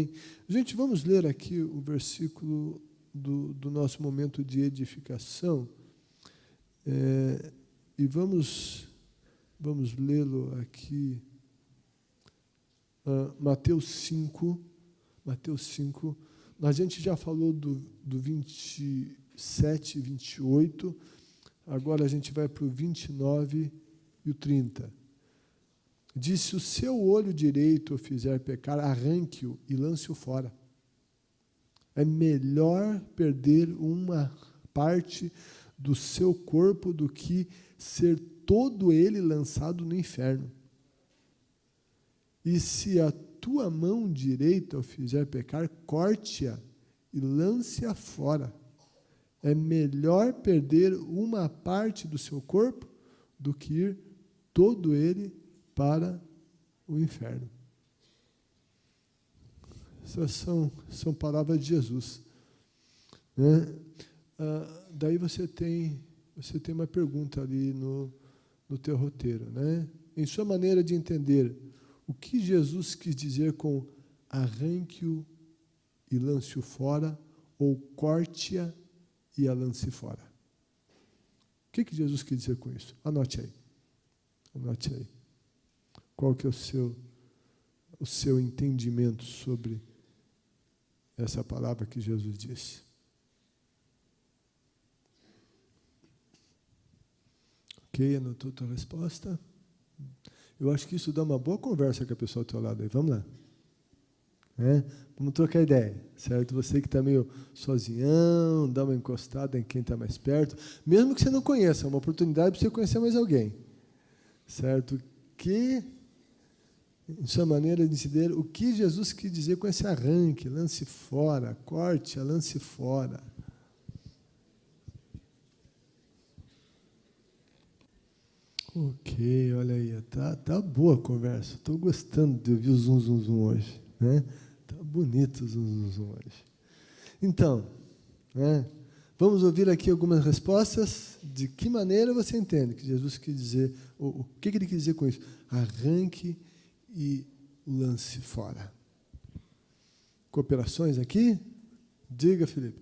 Amém? Gente, vamos ler aqui o versículo do nosso momento de edificação. E vamos lê-lo aqui. Mateus 5. Mateus 5. A gente já falou do 27 e 28. Agora a gente vai para o 29 e o 30. Diz: se o seu olho direito o fizer pecar, arranque-o e lance-o fora. É melhor perder uma parte do seu corpo do que ser todo ele lançado no inferno. E se a tua mão direita o fizer pecar, corte-a e lance-a fora. É melhor perder uma parte do seu corpo do que ir todo ele para o inferno. Essas são palavras de Jesus. Né? Daí você tem uma pergunta ali no teu roteiro. Né? Em sua maneira de entender, o que Jesus quis dizer com arranque-o e lance-o fora, ou corte-a e a lance fora? O que Jesus quis dizer com isso? Anote aí. Anote aí. Qual que é o seu entendimento sobre essa palavra que Jesus disse? Ok, anotou a tua resposta? Eu acho que isso dá uma boa conversa com a pessoa ao teu lado aí. Vamos lá. Vamos trocar ideia, certo? Você que está meio sozinhão, dá uma encostada em quem está mais perto, mesmo que você não conheça, é uma oportunidade para você conhecer mais alguém, certo? Que, em sua maneira de entender, o que Jesus quis dizer com esse arranque, lance fora, corte, lance fora. Ok, olha aí, tá boa a conversa, estou gostando de ouvir o zum hoje, né? Tá bonito o zum hoje. Então, vamos ouvir aqui algumas respostas. De que maneira você entende que Jesus quis dizer, o que ele quis dizer com isso? Arranque e lance fora. Cooperações aqui? Diga, Felipe.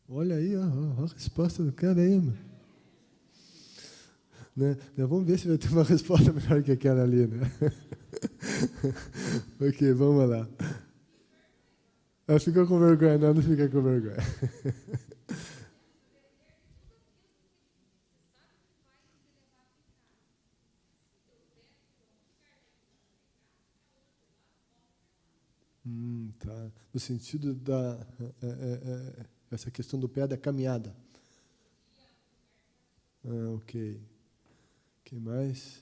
Olha aí, a resposta do cara aí, mano. Né? Vamos ver se vai ter uma resposta melhor que aquela ali, né? Ok, vamos lá. Ficou com vergonha, não fica com vergonha. Tá. No sentido da essa questão do pé da caminhada. Ok. O que mais?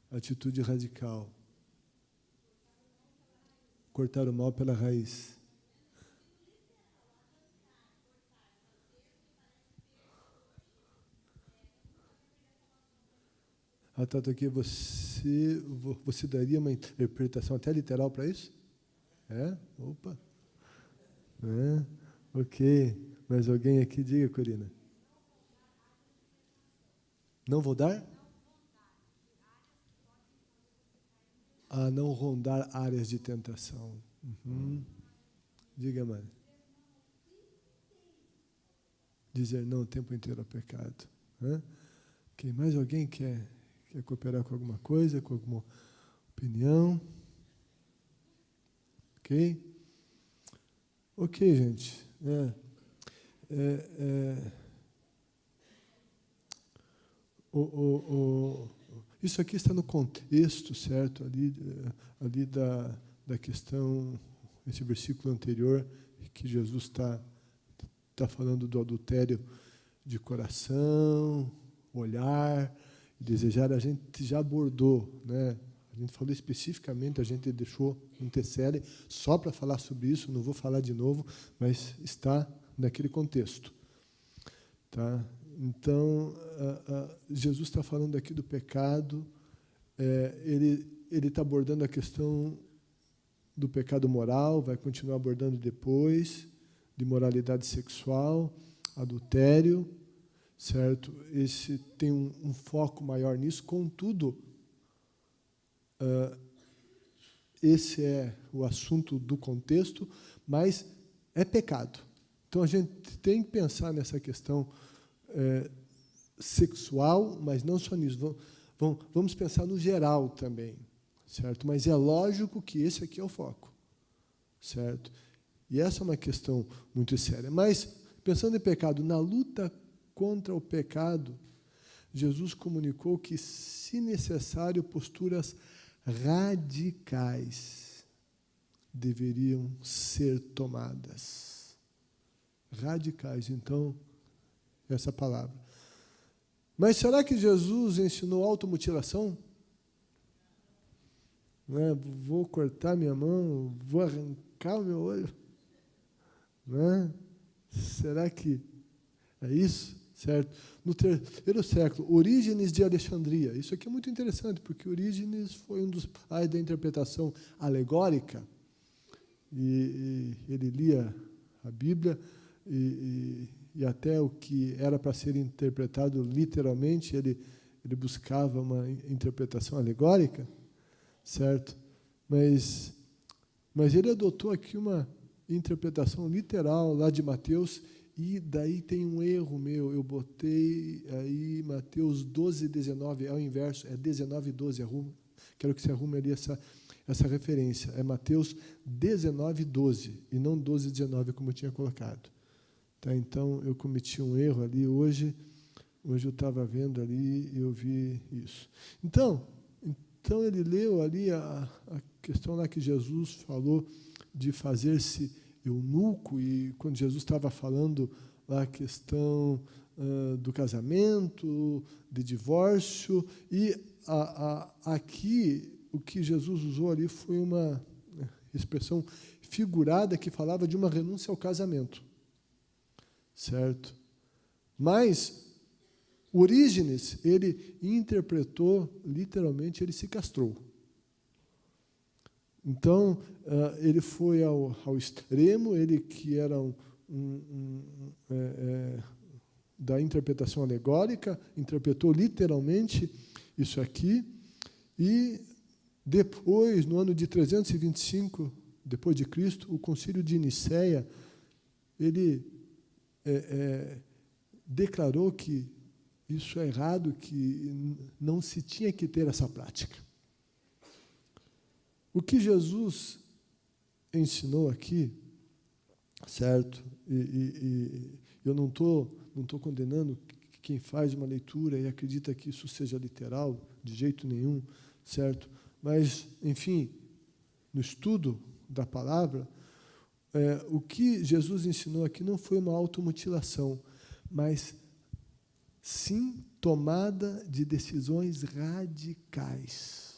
Atitude radical. Cortar o mal pela raiz. Tanto que você daria uma interpretação até literal para isso? Opa. Ok. Mas alguém aqui diga, Corina. Não vou dar? Não rondar áreas de tentação. Diga, mãe. Dizer não o tempo inteiro ao pecado. Ok, mais alguém quer cooperar com alguma coisa, com alguma opinião? Ok? Ok, gente. Isso aqui está no contexto, certo? Ali da questão, esse versículo anterior, que Jesus está falando do adultério de coração, olhar, desejar. A gente já abordou, né? A gente falou especificamente, a gente deixou um TCL só para falar sobre isso, não vou falar de novo, mas está naquele contexto. Tá? Então, Jesus está falando aqui do pecado, ele está abordando a questão do pecado moral, vai continuar abordando depois de moralidade sexual, adultério, certo? Esse tem um foco maior nisso, contudo, esse é o assunto do contexto, mas é pecado. Então, a gente tem que pensar nessa questão sexual, mas não só nisso. Vamos pensar no geral também, certo? Mas é lógico que esse aqui é o foco, certo? E essa é uma questão muito séria. Mas, pensando em pecado, na luta contra o pecado, Jesus comunicou que, se necessário, posturas radicais deveriam ser tomadas. Radicais, então, essa palavra. Mas será que Jesus ensinou automutilação? Não é? Vou cortar minha mão, vou arrancar o meu olho? Não é? Será que é isso? Certo? No terceiro século, Orígenes de Alexandria. Isso aqui é muito interessante, porque Orígenes foi um dos pais da interpretação alegórica, e ele lia a Bíblia, e até o que era para ser interpretado literalmente, ele buscava uma interpretação alegórica, certo? Mas ele adotou aqui uma interpretação literal lá de Mateus, e daí tem um erro meu, eu botei aí Mateus 12, 19, é o inverso, é 19, 12, quero que você arrume ali essa referência, é Mateus 19, 12, e não 12, 19, como eu tinha colocado. Tá, então, eu cometi um erro ali hoje eu estava vendo ali e eu vi isso. Então ele leu ali a questão lá que Jesus falou de fazer-se eunuco, e quando Jesus estava falando lá a questão do casamento, de divórcio, e aqui o que Jesus usou ali foi uma expressão figurada que falava de uma renúncia ao casamento. Certo? Mas Orígenes, ele interpretou, literalmente, ele se castrou. Então, ele foi ao extremo, ele que era da interpretação alegórica, interpretou literalmente isso aqui, e depois, no ano de 325, depois de Cristo, o Concílio de Nicéia, ele declarou que isso é errado, que não se tinha que ter essa prática. O que Jesus ensinou aqui, certo? E eu não estou condenando quem faz uma leitura e acredita que isso seja literal, de jeito nenhum, certo? Mas, enfim, no estudo da palavra, o que Jesus ensinou aqui não foi uma automutilação, mas sim tomada de decisões radicais.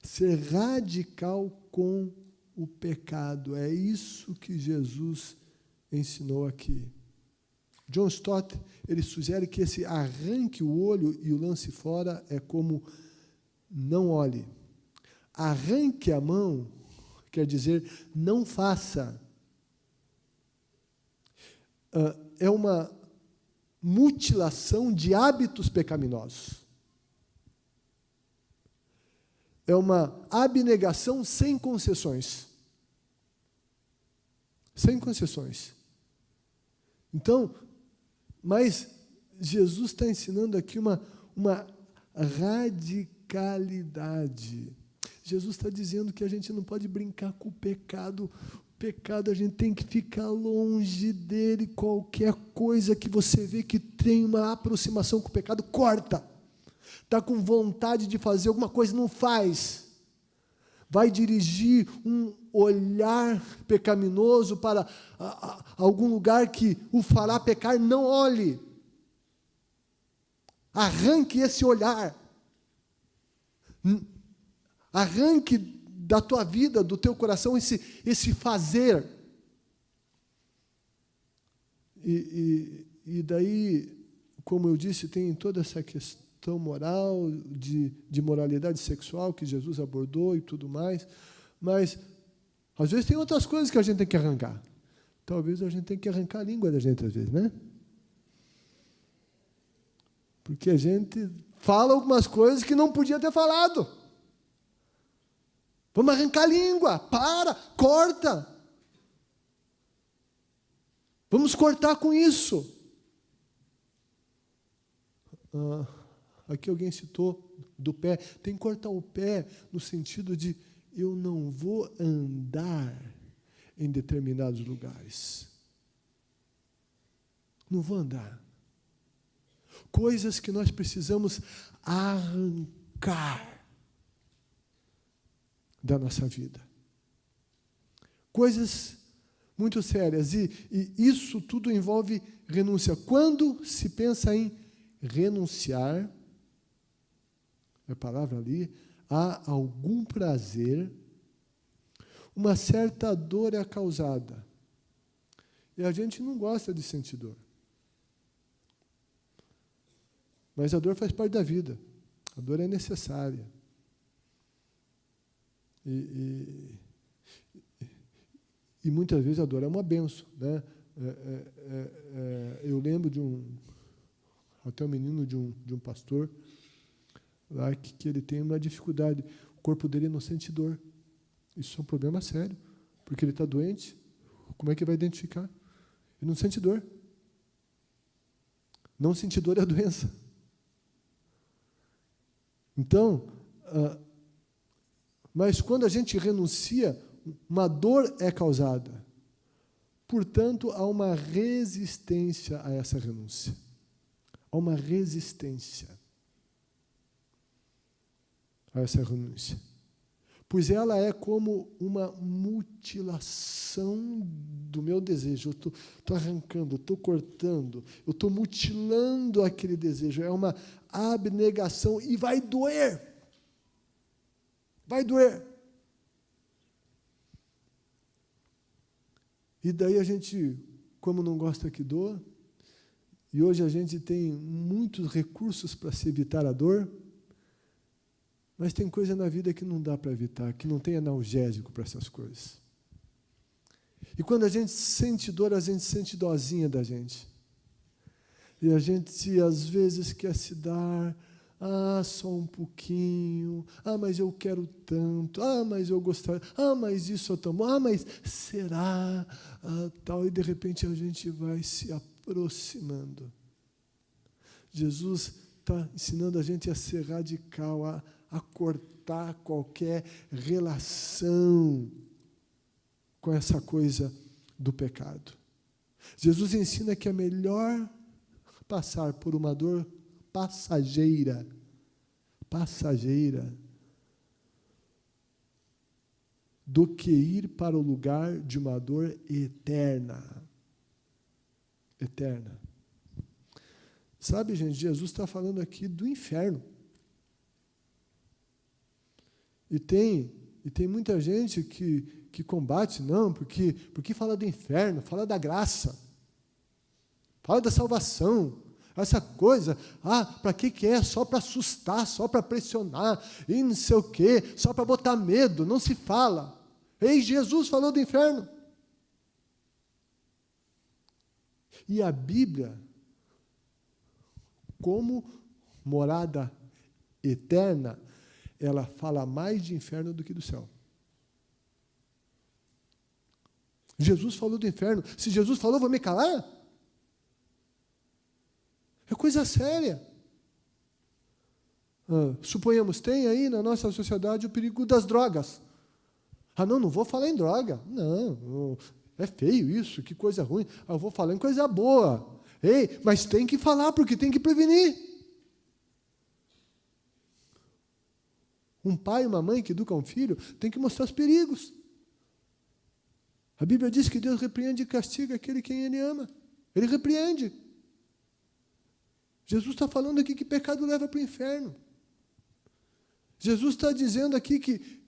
Ser radical com o pecado, é isso que Jesus ensinou aqui. John Stott, ele sugere que esse arranque o olho e o lance fora é como não olhe. Arranque a mão quer dizer não faça. É uma mutilação de hábitos pecaminosos. É uma abnegação sem concessões. Sem concessões. Então, mas Jesus está ensinando aqui uma radicalidade. Jesus está dizendo que a gente não pode brincar com o pecado. O pecado, a gente tem que ficar longe dele. Qualquer coisa que você vê que tem uma aproximação com o pecado, corta. Está com vontade de fazer alguma coisa, não faz. Vai dirigir um olhar pecaminoso para algum lugar que o fará pecar, não olhe. Arranque esse olhar. Arranque da tua vida, do teu coração, esse fazer. E daí, como eu disse, tem toda essa questão moral, de moralidade sexual, que Jesus abordou e tudo mais, mas, às vezes, tem outras coisas que a gente tem que arrancar. talvez a gente tenha que arrancar a língua da gente às vezes, né? Porque a gente fala algumas coisas que não podia ter falado. Vamos arrancar a língua, corta. Vamos cortar com isso. Aqui alguém citou do pé. Tem que cortar o pé no sentido de eu não vou andar em determinados lugares. Não vou andar. Coisas que nós precisamos arrancar da nossa vida. Coisas muito sérias. E isso tudo envolve renúncia. Quando se pensa em renunciar, a palavra ali, a algum prazer, uma certa dor é causada. E a gente não gosta de sentir dor. Mas a dor faz parte da vida. A dor é necessária. E muitas vezes a dor é uma bênção, né? Eu lembro de um menino de um pastor lá que ele tem uma dificuldade. O corpo dele não sente dor. Isso é um problema sério, porque ele está doente. Como é que vai identificar? Ele não sente dor. Não sentir dor é a doença. Então, mas quando a gente renuncia, uma dor é causada. Portanto, há uma resistência a essa renúncia. Há uma resistência a essa renúncia. Pois ela é como uma mutilação do meu desejo. Eu estou arrancando, estou cortando, eu estou mutilando aquele desejo. É uma abnegação e vai doer. Vai doer. E daí a gente, como não gosta que doa, e hoje a gente tem muitos recursos para se evitar a dor, mas tem coisa na vida que não dá para evitar, que não tem analgésico para essas coisas. E quando a gente sente dor, a gente sente dozinha da gente. E a gente, às vezes, quer se dar, só um pouquinho, mas eu quero tanto, mas eu gostaria, mas isso é tão bom, mas será, tal, e de repente a gente vai se aproximando. Jesus está ensinando a gente a ser radical, a cortar qualquer relação com essa coisa do pecado. Jesus ensina que é melhor passar por uma dor passageira, do que ir para o lugar de uma dor eterna. Eterna. Sabe, gente, Jesus está falando aqui do inferno. E tem muita gente que combate, não, porque fala do inferno, fala da graça, fala da salvação, essa coisa, para que é? Só para assustar, só para pressionar, e não sei o quê, só para botar medo, não se fala. Ei, Jesus falou do inferno. E a Bíblia, como morada eterna, ela fala mais de inferno do que do céu. Jesus falou do inferno. Se Jesus falou, vou me calar? É coisa séria. Suponhamos, tem aí na nossa sociedade o perigo das drogas. Não vou falar em droga. Não, é feio isso, que coisa ruim. Eu vou falar em coisa boa. Ei, mas tem que falar, porque tem que prevenir. Um pai e uma mãe que educam um filho tem que mostrar os perigos. A Bíblia diz que Deus repreende e castiga aquele quem Ele ama. Ele repreende. Jesus está falando aqui que pecado leva para o inferno. Jesus está dizendo aqui que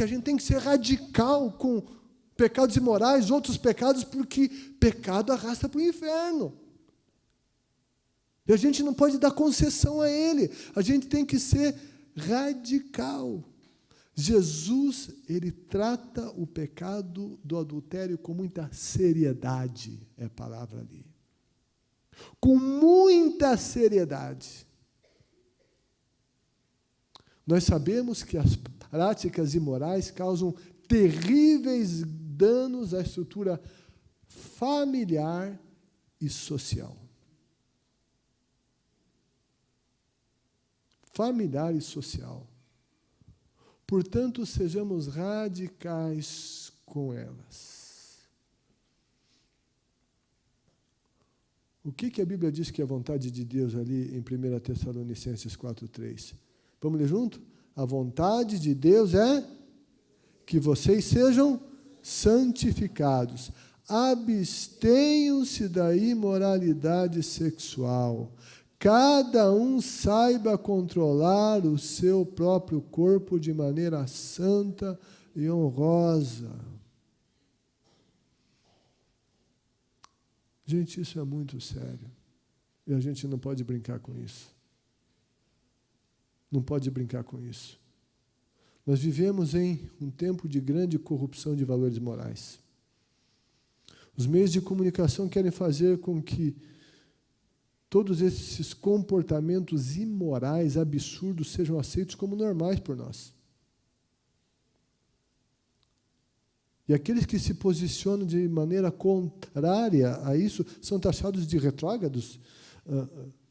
a gente tem que ser radical com pecados imorais, outros pecados, porque pecado arrasta para o inferno. E a gente não pode dar concessão a ele. A gente tem que ser radical. Jesus, ele trata o pecado do adultério com muita seriedade, é a palavra ali. Com muita seriedade. Nós sabemos que as práticas imorais causam terríveis danos à estrutura familiar e social. Familiar e social. Portanto, sejamos radicais com elas. O que a Bíblia diz que é a vontade de Deus ali em 1 Tessalonicenses 4:3? Vamos ler junto? A vontade de Deus é que vocês sejam santificados. Abstenham-se da imoralidade sexual. Cada um saiba controlar o seu próprio corpo de maneira santa e honrosa. Gente, isso é muito sério. E a gente não pode brincar com isso. Não pode brincar com isso. Nós vivemos em um tempo de grande corrupção de valores morais. Os meios de comunicação querem fazer com que todos esses comportamentos imorais, absurdos, sejam aceitos como normais por nós. E aqueles que se posicionam de maneira contrária a isso são taxados de retrógrados,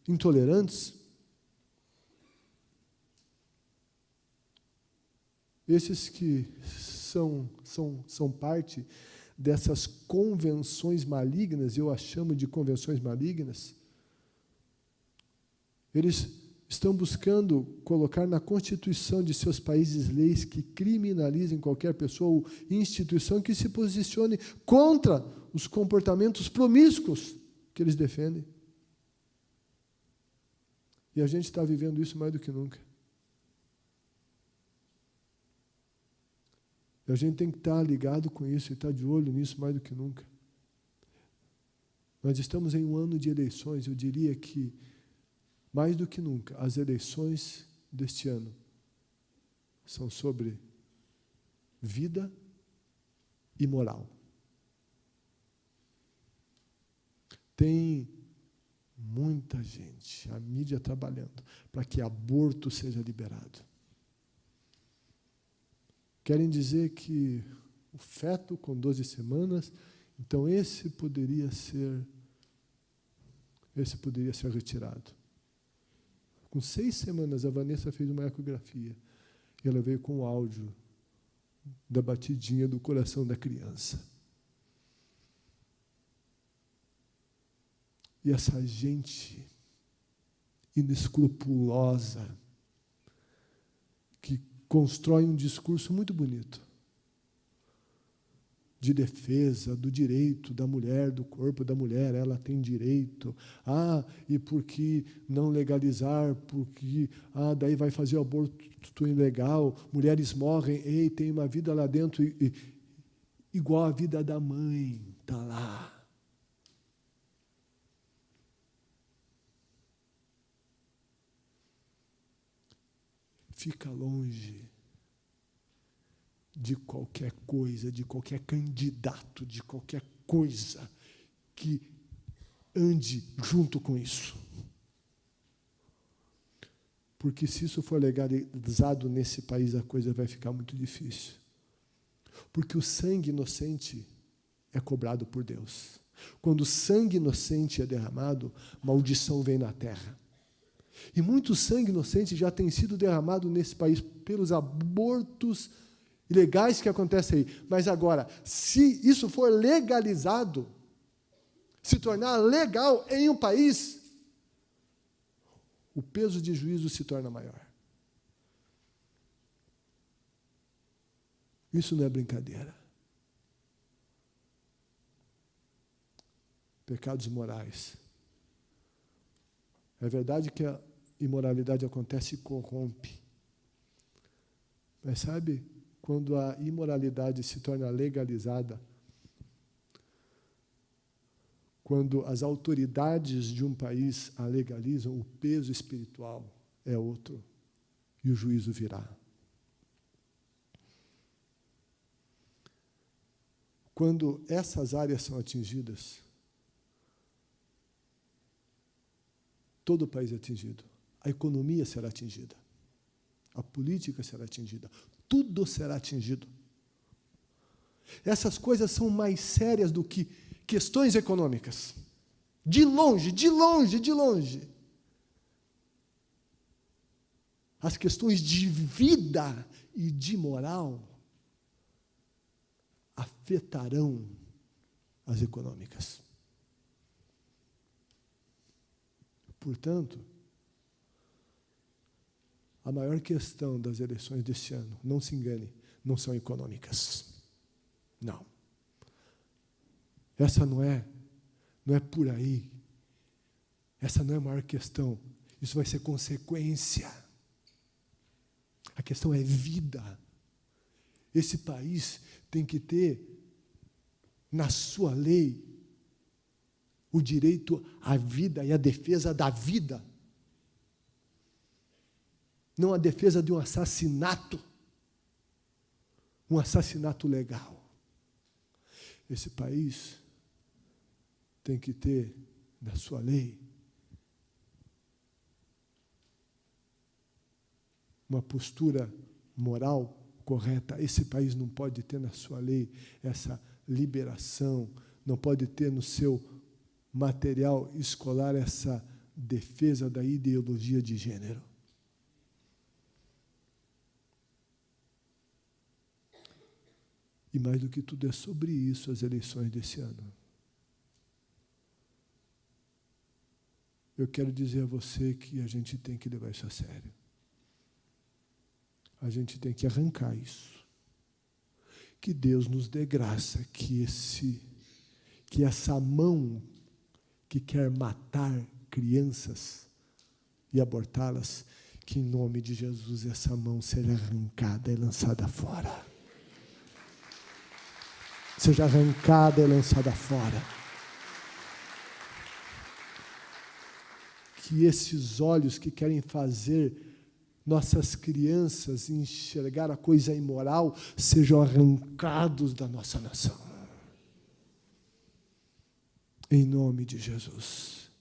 intolerantes. Esses que são parte dessas convenções malignas, eu as chamo de convenções malignas, eles estão buscando colocar na Constituição de seus países leis que criminalizem qualquer pessoa ou instituição que se posicione contra os comportamentos promíscuos que eles defendem. E a gente está vivendo isso mais do que nunca. E a gente tem que estar ligado com isso e estar de olho nisso mais do que nunca. Nós estamos em um ano de eleições, eu diria que mais do que nunca, as eleições deste ano são sobre vida e moral. Tem muita gente, a mídia trabalhando, para que aborto seja liberado. Querem dizer que o feto com 12 semanas, então esse poderia ser retirado. Com 6 semanas, a Vanessa fez uma ecografia. E ela veio com o áudio da batidinha do coração da criança. E essa gente inescrupulosa, que constrói um discurso muito bonito, de defesa do direito da mulher, do corpo da mulher, ela tem direito. E por que não legalizar? Porque daí vai fazer o aborto ilegal, mulheres morrem, tem uma vida lá dentro igual a vida da mãe, está lá. Fica longe de qualquer coisa, de qualquer candidato, de qualquer coisa que ande junto com isso. Porque se isso for legalizado nesse país, a coisa vai ficar muito difícil. Porque o sangue inocente é cobrado por Deus. Quando o sangue inocente é derramado, maldição vem na terra. E muito sangue inocente já tem sido derramado nesse país pelos abortos ilegais que acontecem aí. Mas agora, se isso for legalizado, se tornar legal em um país, o peso de juízo se torna maior. Isso não é brincadeira. Pecados morais. É verdade que a imoralidade acontece e corrompe. Mas sabe, quando a imoralidade se torna legalizada, quando as autoridades de um país a legalizam, o peso espiritual é outro e o juízo virá. quando essas áreas são atingidas, todo o país é atingido. A economia será atingida. A política será atingida. Tudo será atingido. Essas coisas são mais sérias do que questões econômicas. De longe, de longe, de longe. As questões de vida e de moral afetarão as econômicas. Portanto, a maior questão das eleições deste ano, não se engane, não são econômicas. Não. Essa não é por aí. Essa não é a maior questão. Isso vai ser consequência. A questão é vida. Esse país tem que ter, na sua lei, o direito à vida e a defesa da vida. Não a defesa de um assassinato legal. Esse país tem que ter, na sua lei, uma postura moral correta. Esse país não pode ter na sua lei essa liberação, não pode ter no seu material escolar essa defesa da ideologia de gênero. E mais do que tudo, é sobre isso as eleições desse ano. Eu quero dizer a você que a gente tem que levar isso a sério. A gente tem que arrancar isso. Que Deus nos dê graça, que essa mão que quer matar crianças e abortá-las, que em nome de Jesus essa mão seja arrancada e lançada fora. Seja arrancada e lançada fora. Que esses olhos que querem fazer nossas crianças enxergar a coisa imoral sejam arrancados da nossa nação. Em nome de Jesus.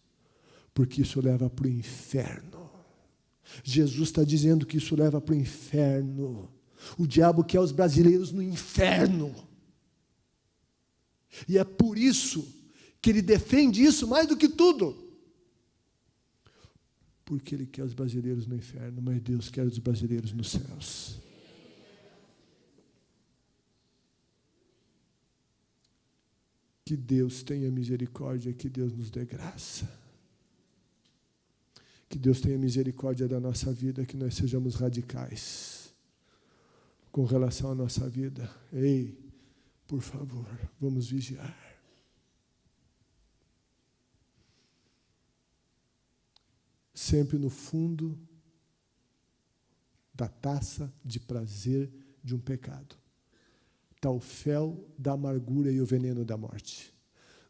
Porque isso leva para o inferno. Jesus está dizendo que isso leva para o inferno. O diabo quer os brasileiros no inferno. E é por isso que ele defende isso mais do que tudo. Porque ele quer os brasileiros no inferno, mas Deus quer os brasileiros nos céus. Que Deus tenha misericórdia, que Deus nos dê graça. Que Deus tenha misericórdia da nossa vida, que nós sejamos radicais com relação à nossa vida. Ei, por favor, vamos vigiar. Sempre no fundo da taça de prazer de um pecado está o fel da amargura e o veneno da morte.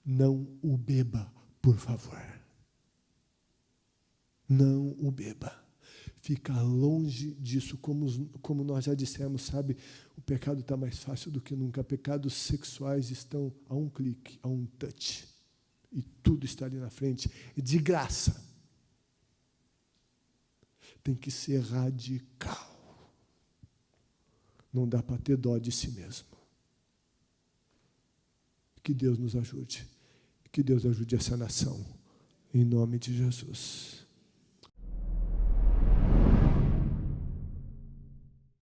Não o beba, por favor. Não o beba. Fica longe disso, como nós já dissemos, sabe? O pecado está mais fácil do que nunca. Pecados sexuais estão a um clique, a um touch. E tudo está ali na frente. De graça. Tem que ser radical. Não dá para ter dó de si mesmo. Que Deus nos ajude. Que Deus ajude essa nação. Em nome de Jesus.